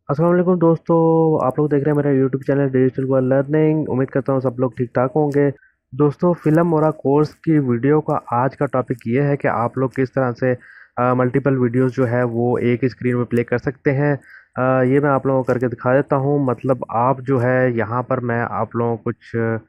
अस्सलाम वालेकुम दोस्तों। आप लोग देख रहे हैं मेरा YouTube channel digital world learning. उम्मीद करता हूँ सब लोग ठीक ठाक होंगे। दोस्तों, फिल्म और कोर्स की वीडियो का आज का टॉपिक ये है कि आप लोग किस तरह से मल्टीपल वीडियोस जो है वो एक ही स्क्रीन में प्ले कर सकते हैं। ये मैं आप लोगों को करके दिखा देता हूँ। मतलब आप जो है यहाँ पर मैं आप लोगों को कुछ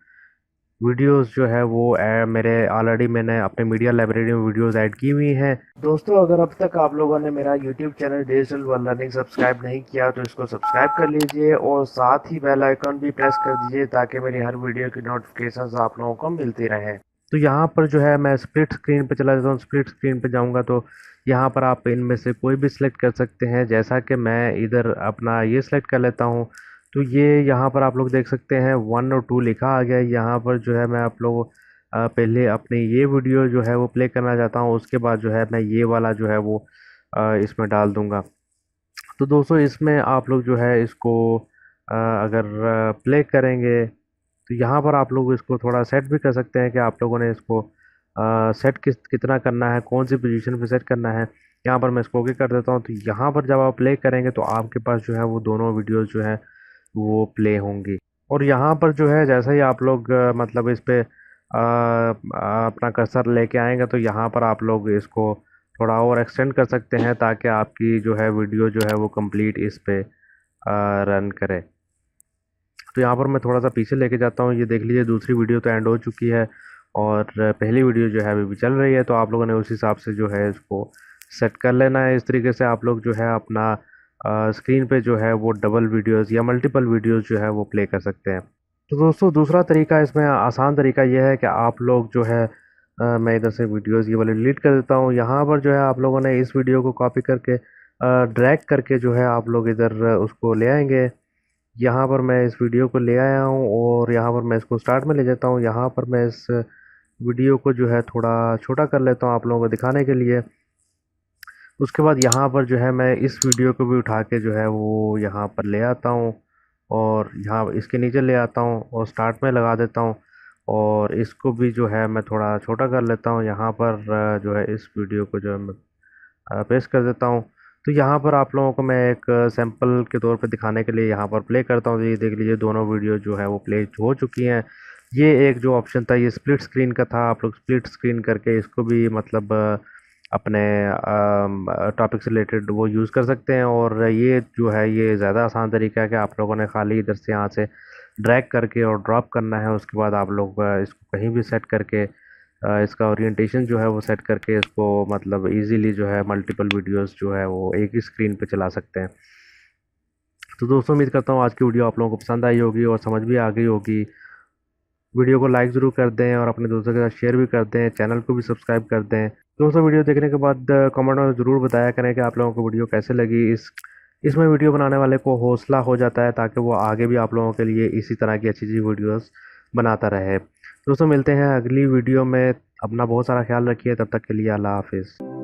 वीडियोस जो है वो मेरे ऑलरेडी मैंने अपने मीडिया लाइब्रेरी में वीडियोस ऐड की हुई हैं। दोस्तों, अगर अब तक आप लोगों ने मेरा YouTube channel digital world learning subscribe नहीं किया तो इसको सब्सक्राइब कर लीजिए और साथ ही बेल आइकन भी प्रेस कर दीजिए ताकि मेरी हर वीडियो की नोटिफिकेशंस आप लोगों को मिलती रहे। तो यहाँ पर जो है मैं स्प्लिट स्क्रीन पे चला जाता हूँ। स्प्लिट स्क्रीन पे जाऊँगा तो यहाँ पर आप इनमें से कोई भी सिलेक्ट कर सकते हैं। जैसा कि मैं इधर अपना ये सिलेक्ट कर लेता हूँ तो ये यहाँ पर आप लोग देख सकते हैं 1 और 2 लिखा आ गया है। यहाँ पर जो है मैं आप लोग पहले अपनी ये वीडियो जो है वो प्ले करना चाहता हूँ। उसके बाद जो है मैं ये वाला जो है वो इसमें डाल दूँगा। तो दोस्तों, इसमें आप लोग जो है इसको अगर प्ले करेंगे तो यहाँ पर आप लोग इसको थोड़ा सेट भी कर सकते हैं कि आप लोगों ने इसको सेट कितना करना है, कौन सी पोजीशन पे सेट करना है। यहाँ पर मैं इसको ओके कर देता हूँ। तो यहाँ पर जब आप प्ले करेंगे तो आपके पास जो है वो दोनों वीडियोस जो है वो प्ले होंगी। और यहाँ पर जो है जैसे ही आप लोग मतलब इस पे अपना कर्सर लेके आएंगे तो यहाँ पर आप लोग इसको थोड़ा और एक्सटेंड कर सकते हैं ताकि आपकी जो है वीडियो जो है वो कंप्लीट इस पे रन करे। तो यहाँ पर मैं थोड़ा सा पीछे लेके जाता हूँ। ये देख लीजिए, दूसरी वीडियो तो एंड हो चुकी है और पहली वीडियो जो है अभी भी चल रही है। तो आप लोगों ने उस हिसाब से जो है इसको सेट कर लेना है। इस तरीके से आप लोग जो है अपना स्क्रीन पे जो है वो डबल वीडियोस या मल्टीपल वीडियोस जो है वो प्ले कर सकते हैं। तो दोस्तों, दूसरा तरीका, इसमें आसान तरीका ये है कि आप लोग जो है मैं इधर से वीडियोस ये वाले डिलीट कर देता हूँ। यहाँ पर जो है आप लोगों ने इस वीडियो को कॉपी करके ड्रैग करके जो है आप लोग इधर उसको ले आएंगे। यहाँ पर मैं इस वीडियो को ले आया हूँ और यहाँ पर मैं इसको स्टार्ट में ले जाता हूँ। यहाँ पर मैं इस वीडियो को जो है थोड़ा छोटा कर लेता हूँ आप लोगों को दिखाने के लिए। उसके बाद यहाँ पर जो है मैं इस वीडियो को भी उठा के जो है वो यहाँ पर ले आता हूँ और यहाँ इसके नीचे ले आता हूँ और स्टार्ट में लगा देता हूँ। और इसको भी जो है मैं थोड़ा छोटा कर लेता हूँ। यहाँ पर जो है इस वीडियो को जो है मैं पेस्ट कर देता हूँ। तो यहाँ पर आप लोगों को मैं एक सैंपल के तौर पे दिखाने के लिए यहाँ पर प्ले करता हूँ। तो ये देख लीजिए, दोनों वीडियो जो है वो प्ले हो चुकी हैं। ये एक जो ऑप्शन था ये स्प्लिट स्क्रीन का था। आप लोग स्प्लिट स्क्रीन करके इसको भी मतलब अपने टॉपिक से रिलेटेड वो यूज़ कर सकते हैं। और ये जो है ये ज़्यादा आसान तरीका है कि आप लोगों ने खाली इधर से यहाँ से ड्रैग करके और ड्रॉप करना है। उसके बाद आप लोग इसको कहीं भी सेट करके इसका ओरिएंटेशन जो है वो सेट करके इसको मतलब इजीली जो है मल्टीपल वीडियोस जो है वो एक ही स्क्रीन पे चला सकते हैं। तो दोस्तों, उम्मीद करता हूँ आज की वीडियो आप लोगों को पसंद आई होगी और समझ भी आ गई होगी। वीडियो को लाइक ज़रूर कर दें और अपने दोस्तों के साथ शेयर भी कर दें। चैनल को भी सब्सक्राइब कर दें। दोस्तों, वीडियो देखने के बाद कमेंट में ज़रूर बताया करें कि आप लोगों को वीडियो कैसे लगी। इसमें वीडियो बनाने वाले को हौसला हो जाता है ताकि वो आगे भी आप लोगों के लिए इसी तरह की अच्छी अच्छी वीडियोस बनाता रहे। दोस्तों, मिलते हैं अगली वीडियो में। अपना बहुत सारा ख्याल रखिए। तब तक के लिए अल्लाह हाफिज़।